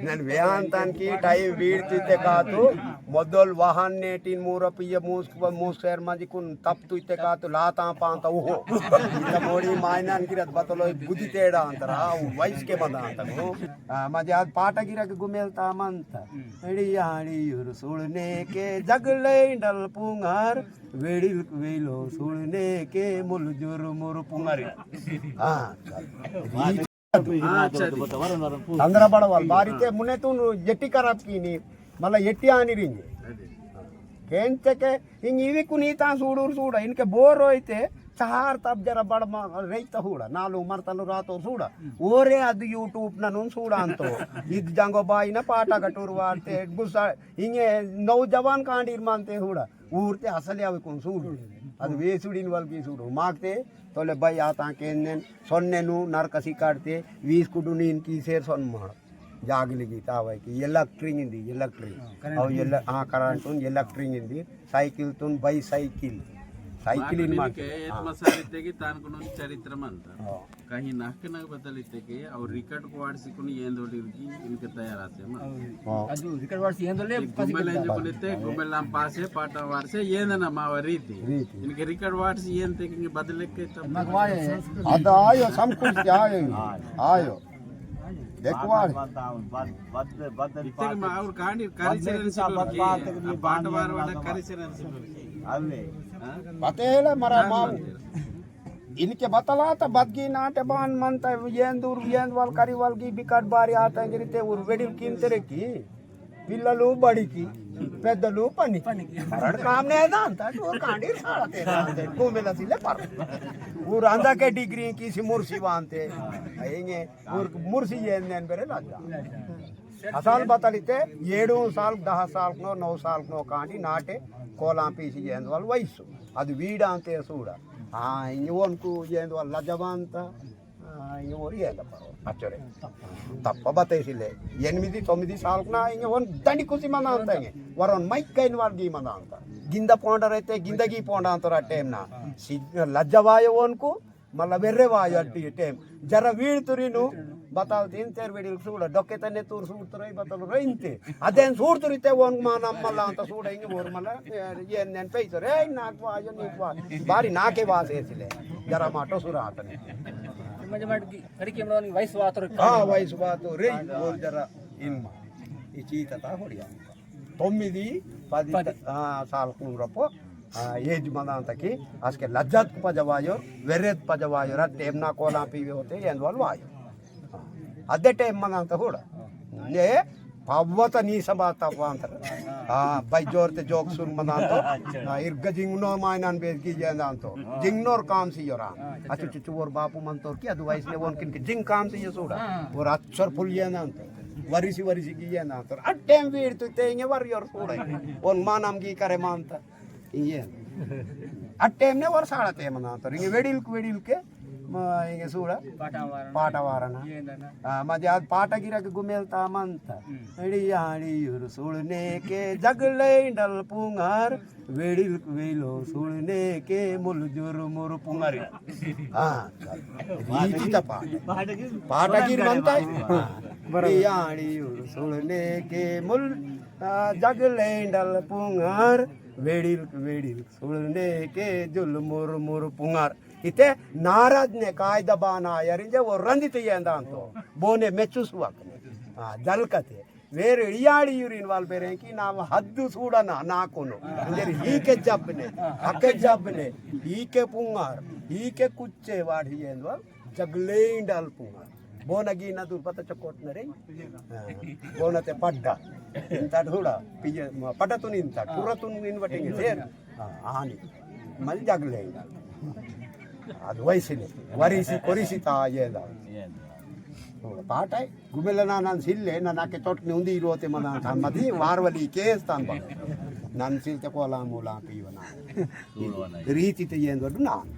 నేను వేహాంతానికి టైం వీడితే కాదు మొదలు వాహన్నే టీన్ మూర పియ్య మూసేర్ మంది తప్పు ఇస్తే కాదు లాతా పాంత ఊహో ఇంత మోಡಿ ಮಾಯನಾನ್ಕಿರ ಬತ್ತಲೋ ಬುದ್ಧಿ ತೇಡ ಅಂತಾರ ವಯಸ್ಸಿಗೆ ಬಂದ ಅಂತನು ಮತ್ತೆ ಅದು ಪಾಠ ಗಿರಕ್ಕೆ ಗುಮೇಲ್ತಾಮಂತ ಹಿಡಿಯಾಡಿಯೂರು ಸುಳ್ನೇಕೆ ಜಗಳೈಂಡಲ್ ಪುಂಗಾರ್ वेड़िल वेलो सुड़ने के मुलजुर मुर पुंगारी चंद्र बड़वाल बारीते मुने तू जट्टी खराब की नी मला एट्टी आनी रिंगे केंचके इंग इवी कुनीता सूडूर सूड इनके बोर होइते चार तब जरा बड़ रैत हूड़ नालू मरतनु रातो सूड ओरे ಅದು ಯೂಟ್ಯೂಬ್ ನಾನು सूड अंतो इद जंगो बाई ना पाटा कटूर वारते गुस्सा इंगे नौजवान कांडीर मानते हूड़ ಊರ್ತೆ ಅಸಲಿ ಅವಕ್ಕೆ ಸೂಡು ಅದು ವೇಸುಡಿನ ವಲ್ಗಿ ಸೂಡು ಮಾಗ್ತೆ ತೊಲೆ ಬೈ ಆತಾಂಕೇನ್ ಸೊನ್ನೆನು ನರಕಸಿ ಕಾಡ್ತೆ ವೀಸ್ಕುಡು ನೀನ್ ಕೀಸೇರ್ ಸೊನ್ ಮಾಡ ಜಾಗಲಿಗೆ ತಾವೈಕಿ ಎಲೆಕ್ಟ್ರಿಂಗ್ ಇಂದಿ ಎಲೆಕ್ಟ್ರಿಂಗ್ ಅವು ಎಲ್ಲ ಕರೆಂಟ್ ಎಲೆಕ್ಟ್ರಿಂಗ್ ಇಂದಿ ಸೈಕಲ್ ತುನ್ ಬೈ ಸೈಕಲ್ सायकल चरित्र म्हणतात काही नाक बद्दल इथे की और रिकॉर्ड वाड्स कोण येंदोलिरगी इनके तयार आते ಅದು ರಿಕಾರ್ಡ್ ವಾಡ್ಸ್ येंदोले ಗುಮ್ಮಲೆ ಜೊಲಿತೆ ಗುಮ್ಮಲ ಪಾಸೆ ಪಾಟ ವಾಡ್ಸೆ येंदನ ಮಾವ ರೀತಿ ಇನಕೆ ರಿಕಾರ್ಡ್ ವಾಡ್ಸ್ यें ತೆಕಿಂಗೆ ಬದಲಕ್ಕೆ ಮಗವಾಯ ಅದು ಆಯೋ ಸಂಕುಚ ಆಯೋ देखवाड इथे मावर कांडी करिसरन पाट वारवाड करिसरन अवे बतेला मरा माव इनके बतला था बदगी नाटे बान मनता येंदूर येंदवाल करीवाल की बिकट बारी आता गिरते उर वेडिल कीमते की पिल्ललू बड़ी की పెద్దలు పని మరణ కామనే అంత కాండి సాడతే కోమెలా సిలే పర్ ఊరు అందాకే డిగ్రీ కిసి ముర్సి వాంతే అయ్యే ఊరు ముర్సి ఏందన్ బెరే రాజా అసాల్ బతలితే 7 సాల్ 10 సాల్ నో 9 సాల్ నో కాండి నాటే కోలాం పీసి ఏందవల్ వయసు అది వీడ అంతే సూడ ఇంగోన్కు ఏందవల్ లజవంత ఇంగోరి ఏంద పర్ అచ్చరే ತಪ್ಪ ಬತೈಸಿಲೆ 8-9 ಸಾಲ್ಕನ ಹಿಂಗೆ ಒಂದು ದಂಡಿ ಖುಷಿ ಮಂದ ಅಂತ ಹಿಂಗೆ ವರೊಂದು ಮೈಕ್ ಕೈನ್ ವಾಲ್ಗಿ ಮಂದ ಅಂತ ಗಿಂದ ಪೋಂಡರ್ ಐತೆ ಗಿಂದಗಿ ಪೋಂಡ ಅಂತಾರ ಆ ಟೈಮ್ನ ಲಜ್ಜವಾಯ ಓನ್ಕು ಮಲ್ಲ ಬೆರ್ರೆ ವಾಯು ಅಟ್ಟಿ ಟೈಮ್ ಜರ ವೀಳ್ತುರಿನು ಬತಾಲ್ ತಿಂತೇರ್ ಬಿಡಿಲ್ ಸೂಡ ಡೊಕ್ಕೆ ತನ್ನೆ ತೂರು ಸೂಡ್ತುರ ಬತ್ತಲು ರೈಂತೆ ಅದೇನು ಸೂಡ್ತುರಿತೆ ಒಂದ್ ಮಾ ನಮ್ಮಲ್ಲ ಅಂತ ಸೂಡ ಹಿಂಗೆ ಓರ್ ಮಲ್ಲ ಏನ್ ನೆನ್ಪೈತಾರೆ ನಾಲ್ಕು ವಾಯು ನೀಕು ಬಾರಿ ನಾಕೆ ವಾಸ ಏಸಿಲೆ ಜರ ಮಾಟೋ ಸುರ ಆತನೆ ವಯಸ್ಸು ಬಾತು ರೇ ಜರ ಇನ್ಮ ಈ ಚೀತತ ಹೊಡಿಯ 9-10 ಸಾಲ್ಕೂರಪ್ಪು ಏಜ್ ಮಂದ ಅಂತಕಿ ಅಸ್ಕೆ ಲಜ್ಜತ್ ಪಜವಾಯು ವೆರೆದ್ ಪಜವಾಯು ರ ಟೇಮ್ನಾ ಕೋಲಾ ಪೀವಿ ಹೋತೆ ಎಂದ್ವಲ್ ವಾಯು ಅದೇ ಟೈಮ್ ಮಂದ ಅಂತ ಕೂಡ ನೇ ಪವ್ವತ ನೀ ಸಭಾ ತಪ್ಪ ಅಂತಾರೆ ಬೈ ಜೋರ್ತೆ ಜೋಕ್ ಸುನ್ ಮಂದ ಅಂತ ಇರ್ಗ ಜಿಂಗ್ನೋ ಮಾಯನಾನ್ ಬೇಸ್ಗಿ ಜೇಂದ ಅಂತ ಜಿಂಗ್ನೋರ್ ಕಾಮ್ ಸಿಯೋರ ಅಚ್ಚು ಚುಚ್ಚು ಓರ್ ಬಾಪು ಮಂತೋರ್ಕಿ ಅದು ವಯಸ್ಸಿನ ಓನ್ಕಿನ್ಕಿ ಜಿಂಗ್ ಕಾಮ್ ಸಿಯೋ ಸೂಡ ಓರ್ ಅಚ್ಚರ್ ಫುಲ್ ಜೇಂದ ಅಂತ ವರಿಸಿ ವರಿಸಿಗಿ ಜೇಂದ ಅಂತಾರೆ ಆ ಟೈಮ್ ಬೀಡ್ತೈತೆ ಹಿಂಗೆ ವರಿಯೋರ್ ಸೂಡ ಒಂದ್ ಮಾ ನಮ್ಗಿ ಕರೆ ಮಾ ಅಂತ ಹಿಂಗೆ ಆ ಟೈಮ್ನೇ ವರ್ಷ ಆಳತ್ತೆ ಮಂದ ಅಂತಾರೆ ಹಿಂಗೆ ವೆಡಿಲ್ಕೆ ಹಿಂಗೆ ಸೂಡ ಪಾಠ ವಾರಣ ಮತ್ತೆ ಅದು ಪಾಠ ಗಿರಕ್ಕೆ ಗುಮೇಲ್ತಾಮಂತ ಹಿಡಿಯಾಡಿಯೂರು ಸುಳ್ನೇಕೆ ಜಗಳೈಂಡಲ್ ಪುಂಗಾರ್ वेड़िल वेलो सुड़ने के मुलजुर मुर पुंगारी रीति तपा पाटगिर बनता है याड़ियूर सुड़ने के मुल जगलेंडल पुंगार वेड़िल वेड़िल सुड़ने के जुल मुर मुर पुंगार इते नारद ने कायदा बाना यारिंजे वो रंजित येंदांतो बोने मेचुसुवाकने जलकते వేరే ఇయాడి యూరిన్ వాళ్ళు పేరేంకి నా హద్దు చూడనా నాకును అంటే ఈకే జబ్బనే అకే జబ్బనే ఈకే పుంగార్ ఈకే కుచ్చే వాడి ఏందో జగ్లేండల్ పుంగార్ ಬೋನಗಿ ನದು ಪತ ಚಕ್ಕೋಟ್ನರೆ ಬೋನತೆ ಪಡ್ಡ ಇಂತ ಕೂಡ ಪಿಜ ಪಟತು ನಿಂತ ತುರತು ನಿನ್ವಟಿಗೆ ಸೇರ್ ಆನಿ ಮಲ್ ಜಗ್ಲೇಂಡಲ್ ಅದು ವಯಸ್ಸಿನ ವರಿಸಿ ಕೊರಿಸಿತಾ ಏದ ಪಾಠ ಗುಮೆಲ್ಲ ನಾನು ಸಿಲ್ಲೆ ನಾನು ಆಕೆ ತೊಟ್ಟು ಉಂದಿ ಇರುವತ್ತೆ ಮದಿ ವಾರವಲಿ ಕೇಸ್ತಾನ್ ಬಾ ನನ್ನ ಸಿಲ್ತೆ ಕೋಲ ಮೂಲ ಪೀವನ ರೀತಿ ಏನು ದೊಡ್ಡ ನಾನು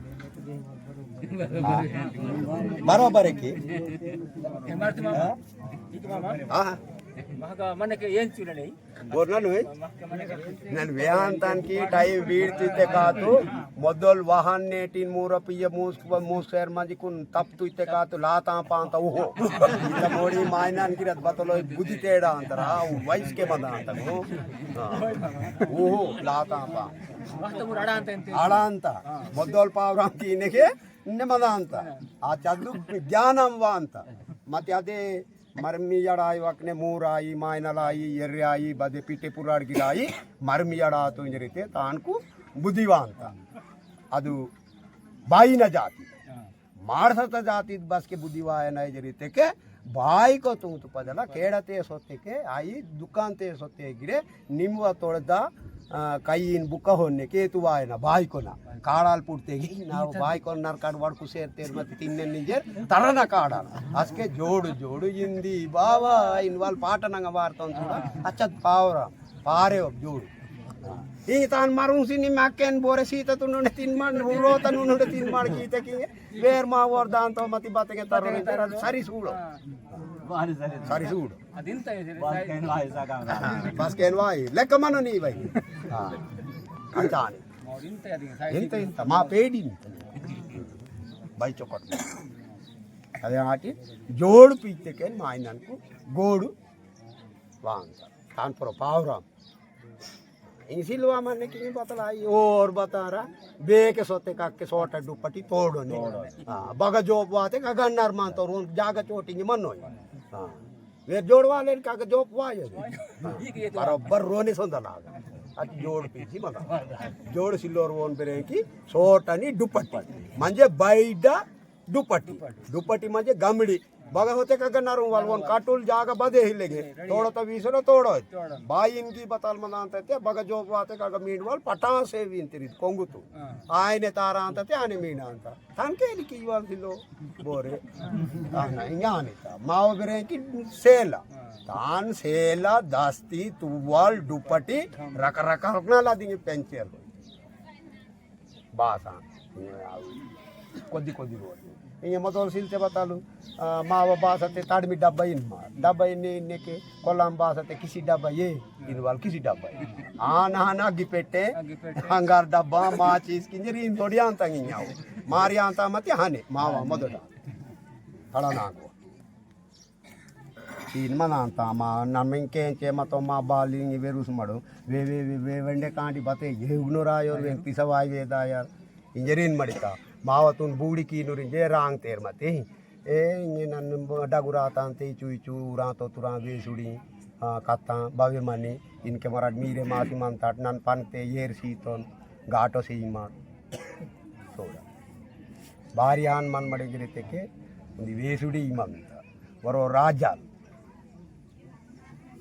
ಬರೋಬರಕ್ಕೆ మనకి ఏం చూడండి నేను వేహాంతానికి టైం వీడితే కాదు మొదలు వాహన్ నేటిన్ మూర పియ్య మూసేర్ మందికు తప్పు ఇస్తే కాదు లాతా పాంత ఊహో ఇంత మోడి మాయనానికి బతలో బుద్ధి తేడా అంటారా వయసుకే మంద అంటారు ఊహో లాతా పా అడ అంత మొదలు పావురాంకి ఈయనకే నిమ్మద అంత ఆ చదువు జ్ఞానం వా అంత ಮತ್ತೆ ಅದೇ ಮರ್ಮಿಯಡಾಯಿ ವಕ್ನೆ ಮೂರಾಯಿ ಮಾಯನಲಾಯಿ ಎರ್ರಾಯಿ ಬದೆ ಪಿಟ್ಟೆ ಪುರಾಡ್ಗಿರಾಯಿ ಮರ್ಮಿಯಡ ತುಂಜರಿತೆ ತಾನ್ಕು ಬುದ್ಧಿವಾ ಅಂತ ಅದು ಬಾಯಿನ ಜಾತಿ ಮಾರ್ಸತ ಜಾತಿ ಬಸ್ಗೆ ಬುದ್ಧಿವಾಯನ ಜರಿತೆಕೆ ಬಾಯಿಕೋ ತುಂತು ಪದಲ ಕೇಳತೆ ಸೊತ್ತೆಕೆ ಆಯಿ ದುಕಾನ್ತೆ ಸೊತ್ತೆ ಗಿರೆ ನಿಮ್ವ ತೊಳೆದ ಕೈಯಿನ ಬುಕ್ಕ ಹೊನ್ನೆ ಕೇತುವಾಯನ ಬಾಯ್ಕೊನ ಕಾಡಾಲ್ ಪುಡ್ತೆಗಿ ನಾವು ಬಾಯ್ಕೊನ ನರ್ಕಾಡ್ ವಡ್ಕು ಸೇರ್ತೇವೆ ಮತ್ತೆ ತಿನ್ನೆ ನಿಂಜೆ ತರನ ಕಾಡಾಲ ಅಸ್ಕೆ ಜೋಡು ಜೋಡು ಹಿಂದಿ ಬಾವಾ ಇನ್ వాళ్ళు పాటనంగా వార్తాం చూడ అచ్చత్ పావరా పారే జోడు ఈ తాన్ మరుంసి ని మక్కెన్ బోరే సీతతు నుండి తిన్మాడ్ రోతను నుండి తిన్మాడ్ గీతకి వేర్ మా వర్ దాంతో మతి బతకే తరని సరి చూడు సరి చూడు బస్ కేన్ వాయి లెక్క మన నీ వై అంతాని ఇంత ఇంత మా పేడి బై చొకట్ అదే ఆటి జోడు పీతకే మా ఆయనకు గోడు వాంత కాన్పుర పావురాం इसिलवा माने की बतलाई और बतारा बेके सोते काके सोटा दुपट्टी तोड़ो ने हां बगा जोब वाते का गन्नर मान तो जागा चोटिंग मनो हां वे जोड़वा ले का जोब वायो बराबर रोने संदला अति जोड़ पीसी मला जोड़ सिल्लोर वोन बेरे की सोटनी दुपट्टी म्हणजे बैडा दुपट्टी म्हणजे गमडी बघा होते का गन्नारू वालवून काटूल जागा बदे हिलेगे तोड़ो तो वीसलो तोड़ो बाई इनकी बताल मन अंते बघा जोप वाते का मीन वाल पटा से विंतरी कोंगुतु आयने तारा अंते आने मीन अंत तानके लिखी वाल दिलो बोरे ताना इंगानिता माव बेरे की सेला तान सेला दास्ती तुवाल दुपट्टी रकरकना लादिंगे पेंचर बासा కొద్ది రోజు ఇంక మొదలు సిల్తే బతాలు మావ బాసతే తాడిమి డబ్బా ఇన్నికి కొల్లాం బాసతే కిసి డబ్బా ఇన్ వాళ్ళు కిసి డబ్బా ఆనా అగ్గి పెట్టే హంగారు డబ్బా మా చీస్కింజరి ఇన్ తోడి అంత ఇంగావు మారి అంత మతి హానే మావ మొదట అలా నాకు ఇన్ మన అంత మా నమ్మింకేంచే మతో మా బాలి వేరుసు మడు వే వెండే కాంటి బతే ఏగును రాయో పిసవాయి వేదాయారు इंजरीन मड़िता मावतुन बूढ़ी की नुरी जे रांग तेर मते ए इंगे नन डगुरा तांते चुई चु उरा तो तुरा वेसुड़ी कत्ता बावे मनी इनके मराठ मीरे मासी मंतात नन पनते येर सीतोन घाटो से इमा सोड़ा बारियान मन मड़े गिरते के उन्दी वेसुड़ी इमामिता वरो राजा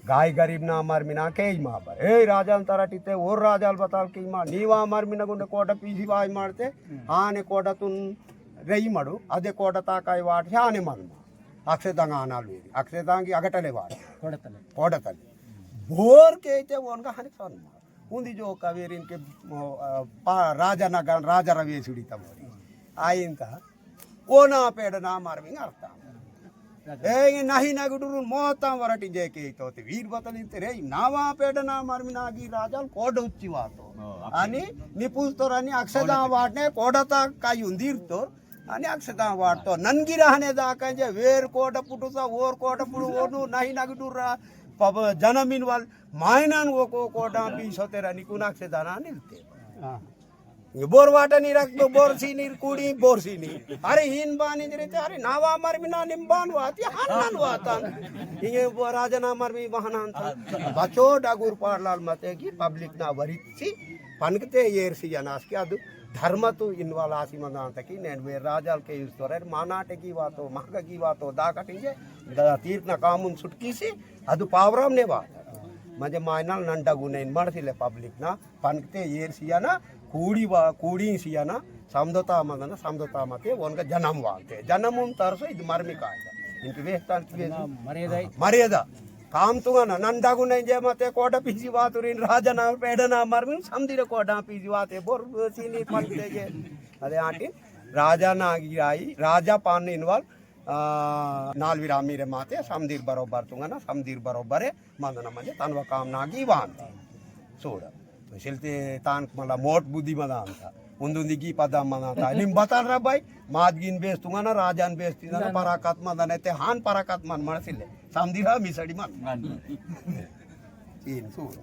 गाय गरीब ना मार मिना के माँ पर ए राजा तराटीते और राजाल बताल की माँ नीवा मार मिना गुंडे कोट पीसी वाई मारते आने कोट तुन रही मडु अदे कोट ताकाई वाट आने मन अक्षेतांग आनालु अक्षेतांग की अगटले वाट कोडतले बोर के इते वोन का हने सन उंदी जो कावेरी इनके राजा ना राजा रवे सुड़ी तमोरी आइन का कोना पेड़ ना मार मिंग अर्था ए नहीं ना गुडुरु मोता वरटी जेके तोते वीर बतलिते रे नावा पेडना मर्मिनागी राजाल कोड उच्ची वातो आणि निपुस्तोरानी अक्षदा वाटने कोडता काय उंदीरतो आणि अक्षदा वाटतो ननगी रहने दाका जे वेर कोड पुटुसा ओर कोड पुडु ओनु नहीं ना गुडुरा पब जनमिन वाल मायनान वो को कोडा पी सोतेरा निकुना अक्षदा ना निलते बोर वाटा नहीं रख दो बोरसी नहीं कुड़ी बोरसी नहीं अरे हिन बानी जरिते अरे नावा मर बिना निम्बान वाती हन्नन वातन इंगे राजा ना मर भी बहाना बचो डागुर पारलाल मते की पब्लिक ना वरिची पनकते येरसी जनास के अदु धर्मतु इनवाल आसी मंदांत की नेन वे राजाल के यूस्तोरे मानाटे की वातो महग की वातो दाकटिंगे तीर्थ ना कामुन सुटकीसी अदु पावराम ने वात म्हणजे मायनाल नंटा गुनेन मडसिले पब्लिक ना पनकते येरसी ना ಕೂಡಿ ಸಿಯಾನ ಸಮದತಾ ಮಗನ ಸಮದತಾ ಮತೆ ಒನ್ಗ ಜನಂ ವಾಂತೆ ಜನಮುನ್ ತರಸೋ ಇದು ಮರ್ಮಿಕಾಯ ಇಂಕಿ ವೇಸ್ತಾಂತಿ ಮರ್ಯಾದ काम तुंगा नंदागु नहीं जे मते कोडा पीसी वातुरिन राजना पेडना मर्मिन समदिर कोडा पीसी वाते बोर सीनी पनते जे अरे आंटी राजा नागी आई राजा पान इनवाल नालवीर आमिरे माते समदीर बरोबर तुंगना समदीर बरोबर आहे मंदना म्हणजे तनवा काम नागी वांत చూడ వెళ్తే తానికి మళ్ళీ మోట్ బుద్ధి మద అంత ముందుంది గీ పదం మద అంత నిమ్ బతాల్ బాయ్ మాద్గిన్ బేస్తుంగన రాజాన్ బేస్తుంగన పరాకత్ మదనైతే హాన్ పరాకత్ మన మనసిల్లే సమదిరా మిసడి మన ఏం చూడ